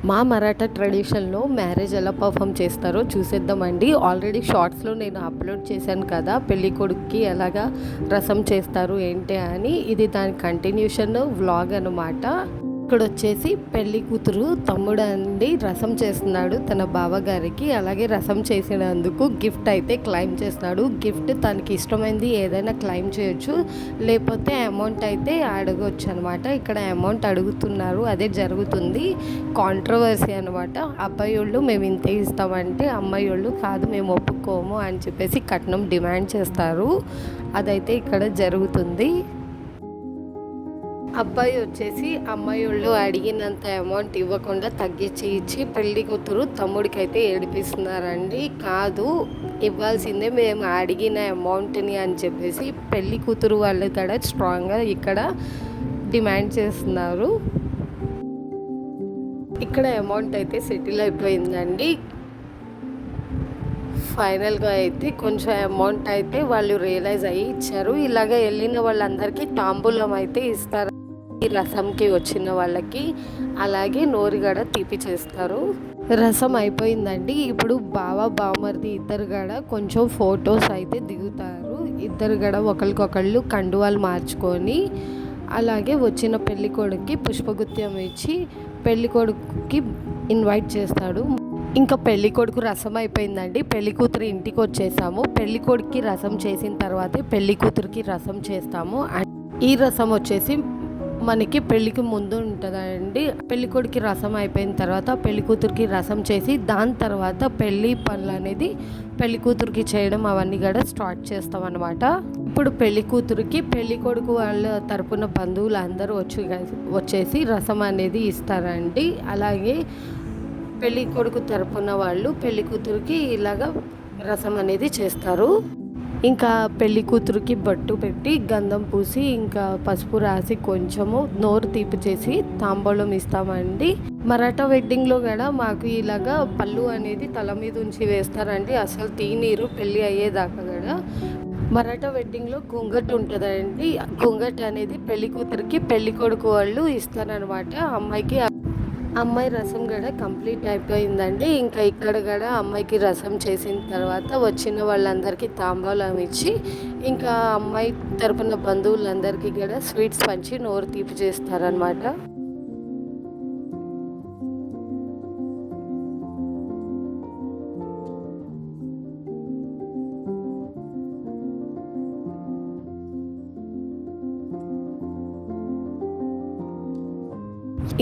మా మరాఠా ట్రెడిషన్లో మ్యారేజ్ ఎలా పర్ఫామ్ చేస్తారో చూసేద్దామండి. ఆల్రెడీ షార్ట్స్లో నేను అప్లోడ్ చేశాను కదా, పెళ్లి కొడుకుకి ఎలాగా రసం చేస్తారు ఏంటి అని. ఇది దాని కంటిన్యూషన్ వ్లాగ్ అనమాట. ఇక్కడ వచ్చేసి పెళ్లి కూతురు తమ్ముడు అండి రసం చేస్తున్నాడు తన బావగారికి. అలాగే రసం చేసినందుకు గిఫ్ట్ అయితే క్లెయిమ్ చేస్తున్నాడు. గిఫ్ట్ తనకి ఇష్టమైంది ఏదైనా క్లెయిమ్ చేయొచ్చు, లేకపోతే అమౌంట్ అయితే అడగవచ్చు అనమాట. ఇక్కడ అమౌంట్ అడుగుతున్నారు, అదే జరుగుతుంది. కాంట్రవర్సీ అనమాట. అబ్బాయి వాళ్ళు మేము ఇంతే ఇస్తామంటే, అమ్మాయి వాళ్ళు కాదు మేము ఒప్పుకోము అని చెప్పేసి కట్నం డిమాండ్ చేస్తారు. అదైతే ఇక్కడ జరుగుతుంది. అబ్బాయి వచ్చేసి అమ్మాయి వాళ్ళు అడిగినంత అమౌంట్ ఇవ్వకుండా తగ్గించి ఇచ్చి పెళ్లి కూతురు తమ్ముడికి అయితే ఏడిపిస్తున్నారండి. కాదు, ఇవ్వాల్సిందే మేము అడిగిన అమౌంట్ని అని చెప్పేసి పెళ్లి కూతురు వాళ్ళు కూడా స్ట్రాంగ్గా ఇక్కడ డిమాండ్ చేస్తున్నారు. ఇక్కడ అమౌంట్ అయితే సెటిల్ అయిపోయిందండి. ఫైనల్గా అయితే కొంచెం అమౌంట్ అయితే వాళ్ళు రియలైజ్ అయ్యి ఇచ్చారు. ఇలాగ వెళ్ళిన వాళ్ళందరికీ తాంబూలం అయితే ఇస్తారు, ఈ రసంకి వచ్చిన వాళ్ళకి. అలాగే నోరుగడ తీపి చేస్తారు. రసం అయిపోయిందండి. ఇప్పుడు బావ బావమరిది ఇద్దరు గడ కొంచెం ఫొటోస్ అయితే దిగుతారు. ఇద్దరు గడ ఒకరికొకళ్ళు కండువాలు మార్చుకొని అలాగే వచ్చిన పెళ్లి కొడుకుకి పుష్పగుత్యం ఇచ్చి పెళ్లి కొడుకుకి ఇన్వైట్ చేస్తాడు. ఇంకా పెళ్లి కొడుకు రసం అయిపోయిందండి. పెళ్లి కూతురు ఇంటికి వచ్చేసాము. పెళ్లి కొడుకుకి రసం చేసిన తర్వాతే పెళ్లి కూతురికి రసం చేస్తాము. ఈ రసం వచ్చేసి మనకి పెళ్ళికి ముందు ఉంటుందండి. పెళ్లి కొడుకు రసం అయిపోయిన తర్వాత పెళ్లి కూతురికి రసం చేసి దాని తర్వాత పెళ్లి పనులు అనేది పెళ్లి కూతురికి చేయడం అవన్నీ కూడా స్టార్ట్ చేస్తాం అనమాట. ఇప్పుడు పెళ్లి కూతురికి పెళ్లి కొడుకు వాళ్ళ తరపున బంధువులు అందరూ వచ్చేసి రసం అనేది ఇస్తారండి. అలాగే పెళ్లి కొడుకు తరపున వాళ్ళు పెళ్లి కూతురికి ఇలాగా రసం అనేది చేస్తారు. ఇంకా పెళ్లి కూతురికి బొట్టు పెట్టి గంధం పూసి ఇంకా పసుపు రాసి కొంచెము నోరు తీపి చేసి తాంబూలం ఇస్తామండి. మరాఠా వెడ్డింగ్లో కూడా మాకు ఇలాగా పళ్ళు అనేది తల మీద ఉంచి వేస్తారండి. అసలు తీనీరు పెళ్ళి అయ్యేదాకా కూడా. మరాఠా వెడ్డింగ్లో ఘుంగట్ ఉంటుందండి. ఘుంగట్ అనేది పెళ్లి కూతురికి పెళ్లి కొడుకు వాళ్ళు ఇస్తారనమాట. అమ్మాయి రసం కూడా కంప్లీట్ అయిపోయిందండి. ఇంకా ఇక్కడ కూడా అమ్మాయికి రసం చేసిన తర్వాత వచ్చిన వాళ్ళందరికీ తాంబూలం ఇచ్చి ఇంకా అమ్మాయి తరపున బంధువులందరికీ కూడా స్వీట్స్ పంచి నోరు తీపి చేస్తారనమాట.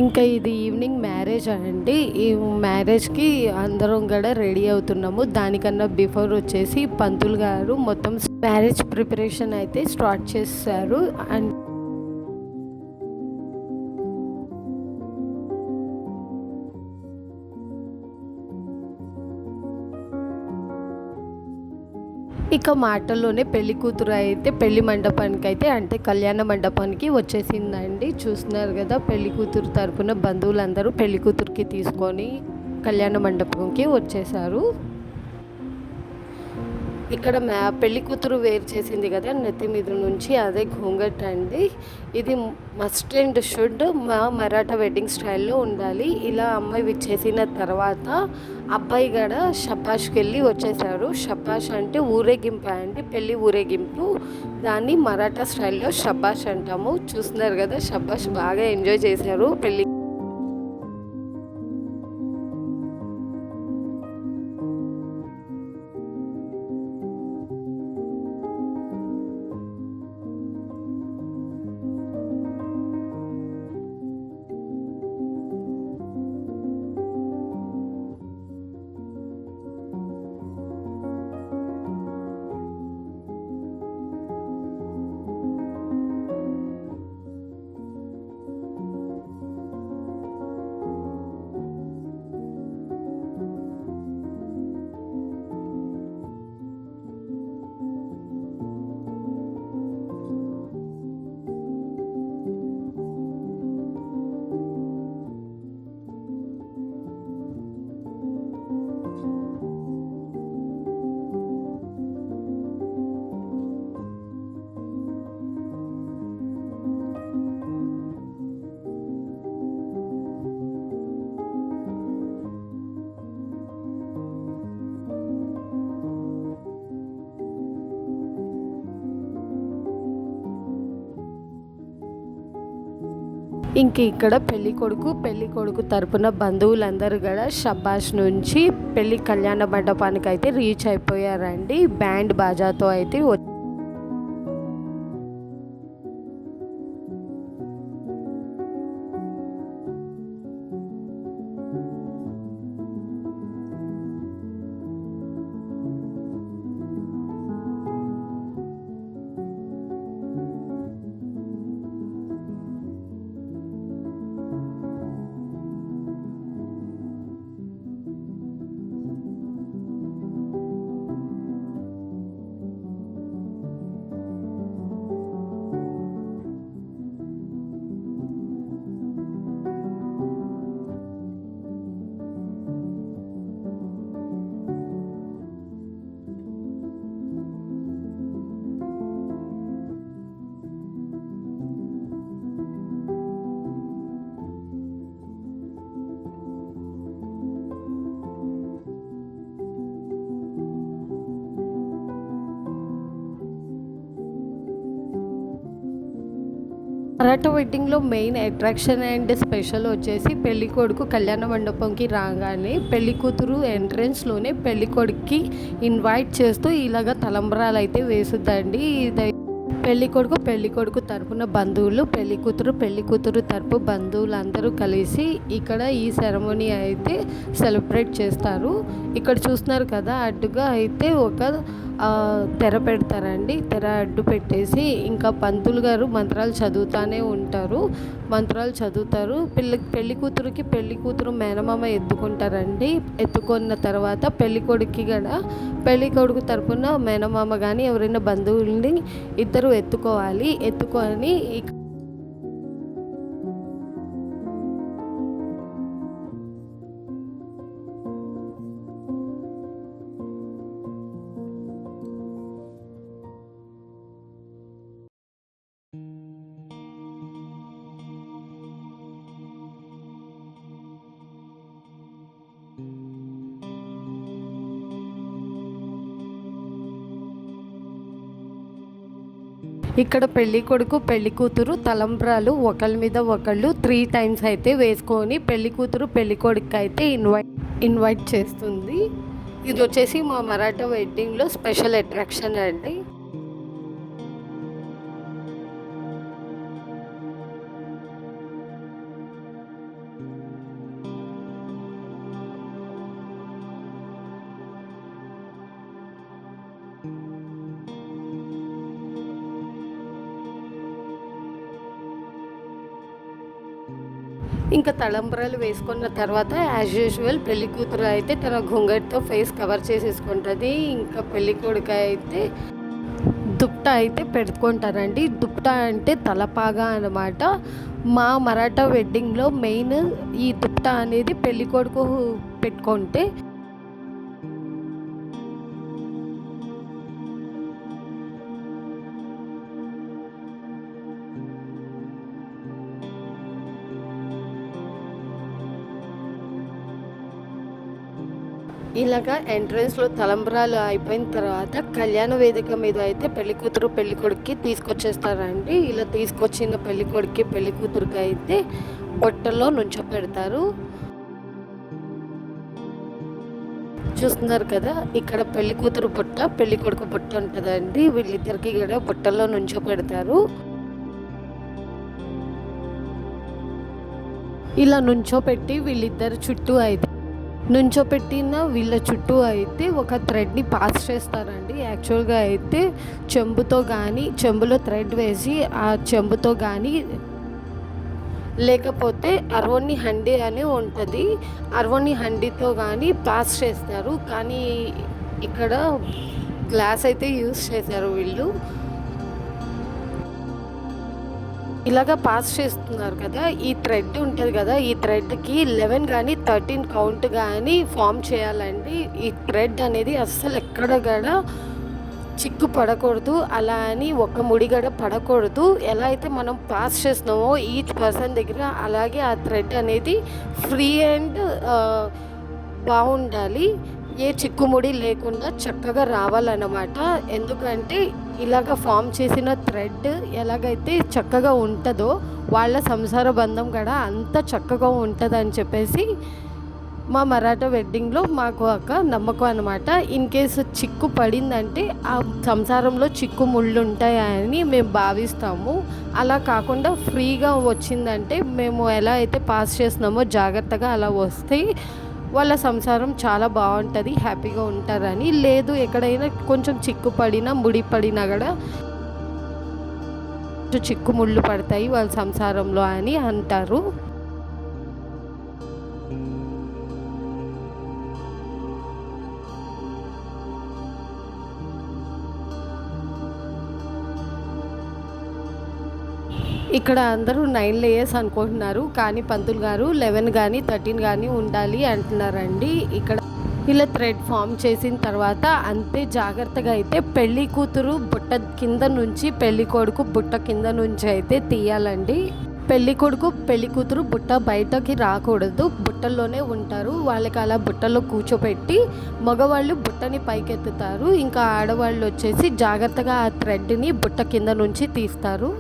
ఇంకా ఇది ఈవినింగ్ మ్యారేజ్ అండి. ఈ మ్యారేజ్కి అందరం కూడా రెడీ అవుతున్నాము. దానికన్నా బిఫోర్ వచ్చేసి పంతులు గారు మొత్తం మ్యారేజ్ ప్రిపరేషన్ అయితే స్టార్ట్ చేశారు. అండ్ ఇక మాటల్లోనే పెళ్లి కూతురు అయితే పెళ్లి మండపానికి అయితే అంటే కళ్యాణ మండపానికి వచ్చేసిందండి. చూస్తున్నారు కదా, పెళ్లి కూతురు తరపున బంధువులందరూ పెళ్లి కూతురికి తీసుకొని కళ్యాణ మండపంకి వచ్చేసారు. ఇక్కడ పెళ్లి కూతురు వేరు చేసింది కదా నెత్తి మీద నుంచి, అదే ఘూంగట్ అండి. ఇది మస్ట్ అండ్ షుడ్ మా మరాఠా వెడ్డింగ్ స్టైల్లో ఉండాలి. ఇలా అమ్మాయి చేసిన తర్వాత అబ్బాయి కూడా షబ్బాష్కి వెళ్ళి వచ్చేసారు. షబ్బాష్ అంటే ఊరేగింపు అండి, పెళ్ళి ఊరేగింపు. దాన్ని మరాఠా స్టైల్లో షబ్బాష్ అంటాము. చూస్తున్నారు కదా, షబ్బాష్ బాగా ఎంజాయ్ చేశారు పెళ్ళి. ఇంక ఇక్కడ పెళ్లి కొడుకు తరపున బంధువులందరూ కూడా షబ్బాష్ నుంచి పెళ్లి కళ్యాణ మండపానికి అయితే రీచ్ అయిపోయారండి. బ్యాండ్ బాజాతో అయితే మరాఠా వెడ్డింగ్లో మెయిన్ అట్రాక్షన్ అండ్ స్పెషల్ వచ్చేసి పెళ్లి కొడుకు కళ్యాణ మండపంకి రాగానే పెళ్లి కూతురు ఎంట్రెన్స్లోనే పెళ్లి కొడుకుకి ఇన్వైట్ చేస్తూ ఇలాగ తలంబ్రాలు అయితే వేసుద్దండి. పెళ్లి కొడుకు తరపున బంధువులు, పెళ్లి కూతురు తరపు బంధువులు అందరూ కలిసి ఇక్కడ ఈ సెరమనీ అయితే సెలబ్రేట్ చేస్తారు. ఇక్కడ చూస్తున్నారు కదా, అడ్డుగా అయితే ఒక తెర పెడతారండి. తెర అడ్డు పెట్టేసి ఇంకా పంతులు గారు మంత్రాలు చదువుతారు. పెళ్లి కూతురు మేనమామ ఎత్తుకుంటారండి. ఎత్తుకున్న తర్వాత పెళ్లి కొడుకు తరపున మేనమామ కానీ ఎవరైనా బంధువుల్ని ఇద్దరు ఎత్తుకొని ఇక్కడ పెళ్లి కొడుకు పెళ్లి కూతురు తలంబ్రాలు ఒకళ్ళ మీద ఒకళ్ళు 3 times అయితే వేసుకొని పెళ్లి కూతురు పెళ్లి కొడుకు అయితే ఇన్వైట్ చేస్తుంది. ఇది వచ్చేసి మా మరాఠా వెడ్డింగ్లో స్పెషల్ అట్రాక్షన్ అండి. ఇంకా తలంబ్రాలు వేసుకున్న తర్వాత యాజ్ యూజువల్ పెళ్లి కూతురు అయితే తన ఘుంగటితో ఫేస్ కవర్ చేసేసుకుంటుంది. ఇంకా పెళ్లి కొడుకు అయితే దుప్టా అయితే పెట్టుకుంటారండి. దుప్టా అంటే తలపాగా అన్నమాట. మా మరాఠా వెడ్డింగ్లో మెయిన్ ఈ దుప్టా అనేది పెళ్లి కొడుకు పెట్టుకుంటే ఇలాగా ఎంట్రన్స్లో తలంబ్రాలు అయిపోయిన తర్వాత కళ్యాణ వేదిక మీద అయితే పెళ్లి కూతురు పెళ్లి కొడుక్కి తీసుకొచ్చేస్తారండి. ఇలా తీసుకొచ్చిన పెళ్లి కొడుక్కి పెళ్లి కూతురుకి అయితే బొట్టల్లో నుంచోపెడతారు. చూస్తున్నారు కదా, ఇక్కడ పెళ్లి కూతురు బుట్ట పెళ్లి కొడుకు బుట్ట ఉంటుందండి. వీళ్ళిద్దరికి కూడా బుట్టల్లో నుంచోపెడతారు. ఇలా నుంచోపెట్టి వీళ్ళిద్దరు చుట్టూ అయితే నుంచోపెట్టిన వీళ్ళ చుట్టూ అయితే ఒక థ్రెడ్ని పాస్ చేస్తారండి. యాక్చువల్గా అయితే చెంబులో థ్రెడ్ వేసి ఆ చెంబుతో కానీ లేకపోతే అరవని హండీ అని ఉంటుంది, అరవని హండీతో కానీ పాస్ చేస్తారు. కానీ ఇక్కడ గ్లాస్ అయితే యూస్ చేశారు వీళ్ళు. ఇలాగా పాస్ చేస్తున్నారు కదా, ఈ థ్రెడ్ ఉంటుంది కదా, ఈ థ్రెడ్కి 11 కానీ 13 కౌంట్ కానీ ఫామ్ చేయాలండి. ఈ థ్రెడ్ అనేది అస్సలు ఎక్కడ కూడా చిక్కు పడకూడదు, అలా అని ఒక ముడిగడ పడకూడదు. ఎలా అయితే మనం పాస్ చేస్తున్నామో ఈచ్ పర్సన్ దగ్గర, అలాగే ఆ థ్రెడ్ అనేది ఫ్రీ అండ్ బాగుండాలి. ఏ చిక్కుముడి లేకుండా చక్కగా రావాలన్నమాట. ఎందుకంటే ఇలాగ ఫామ్ చేసిన థ్రెడ్ ఎలాగైతే చక్కగా ఉంటుందో వాళ్ళ సంసార బంధం కూడా అంత చక్కగా ఉంటుందని చెప్పేసి మా మరాఠా వెడ్డింగ్లో మాకు ఒక నమ్మకం అనమాట. ఇన్ కేసు చిక్కు పడిందంటే ఆ సంసారంలో చిక్కు ముళ్ళు ఉంటాయని మేము భావిస్తాము. అలా కాకుండా ఫ్రీగా వచ్చిందంటే మేము ఎలా అయితే పాస్ చేస్తున్నామో జాగ్రత్తగా అలా వస్తే వాళ్ళ సంసారం చాలా బాగుంటుంది, హ్యాపీగా ఉంటారని. లేదు ఎక్కడైనా కొంచెం చిక్కు పడినా ముడి పడినా కూడా చిక్కు ముళ్ళు పడతాయి వాళ్ళ సంసారంలో అని అంటారు. ఇక్కడ అందరూ 9 లేయర్స్ అనుకుంటున్నారు, కానీ పంతులు గారు 11 కానీ 13 కానీ ఉండాలి అంటున్నారండి. ఇక్కడ ఇలా థ్రెడ్ ఫామ్ చేసిన తర్వాత అంతే జాగ్రత్తగా అయితే పెళ్లి కూతురు బుట్ట కింద నుంచి పెళ్లి కొడుకు బుట్ట కింద నుంచి అయితే తీయాలండి. పెళ్లి కొడుకు పెళ్లి కూతురు బుట్ట బయటకి రాకూడదు, బుట్టల్లోనే ఉంటారు. వాళ్ళకి అలా బుట్టలో కూర్చోపెట్టి మగవాళ్ళు బుట్టని పైకెత్తుతారు. ఇంకా ఆడవాళ్ళు వచ్చేసి జాగ్రత్తగా ఆ థ్రెడ్ని బుట్ట కింద నుంచి తీస్తారు.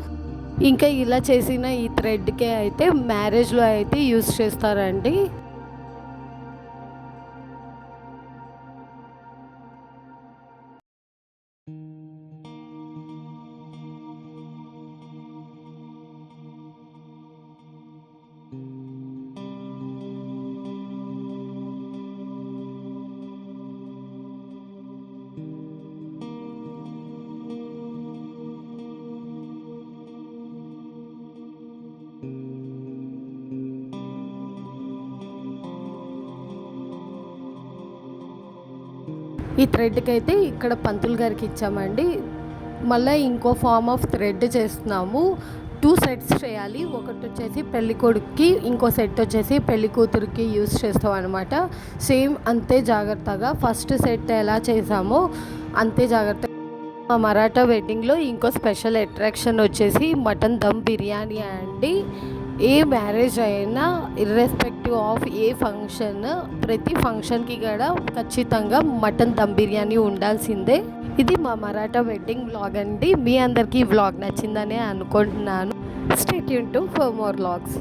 ఇంకా ఇలా చేసిన ఈ థ్రెడ్కే అయితే మ్యారేజ్లో అయితే యూజ్ చేస్తారండి. ఈ థ్రెడ్కి అయితే ఇక్కడ పంతులు గారికి ఇచ్చామండి. మళ్ళీ ఇంకో ఫామ్ ఆఫ్ థ్రెడ్ చేస్తున్నాము. 2 సెట్స్ చేయాలి. ఒకటి వచ్చేసి పెళ్లి కొడుకుకి, ఇంకో సెట్ వచ్చేసి పెళ్లి కూతురికి యూస్ చేస్తాం అనమాట. సేమ్ అంతే జాగ్రత్తగా ఫస్ట్ సెట్ ఎలా చేసామో అంతే జాగ్రత్త. మా మరాఠా వెడ్డింగ్లో ఇంకో స్పెషల్ అట్రాక్షన్ వచ్చేసి మటన్ దమ్ బిర్యానీ అండి. ఏ మ్యారేజ్ అయినా ఇర్రెస్పెక్టివ్ ఆఫ్ ఏ ఫంక్షన్, ప్రతి ఫంక్షన్కి కూడా ఖచ్చితంగా మటన్ దమ్ బిర్యానీ ఉండాల్సిందే. ఇది మా మరాఠా వెడ్డింగ్ వ్లాగ్ అండి. మీ అందరికీ ఈ వ్లాగ్ నచ్చిందనే అనుకుంటున్నాను. Stay tune to for more vlogs.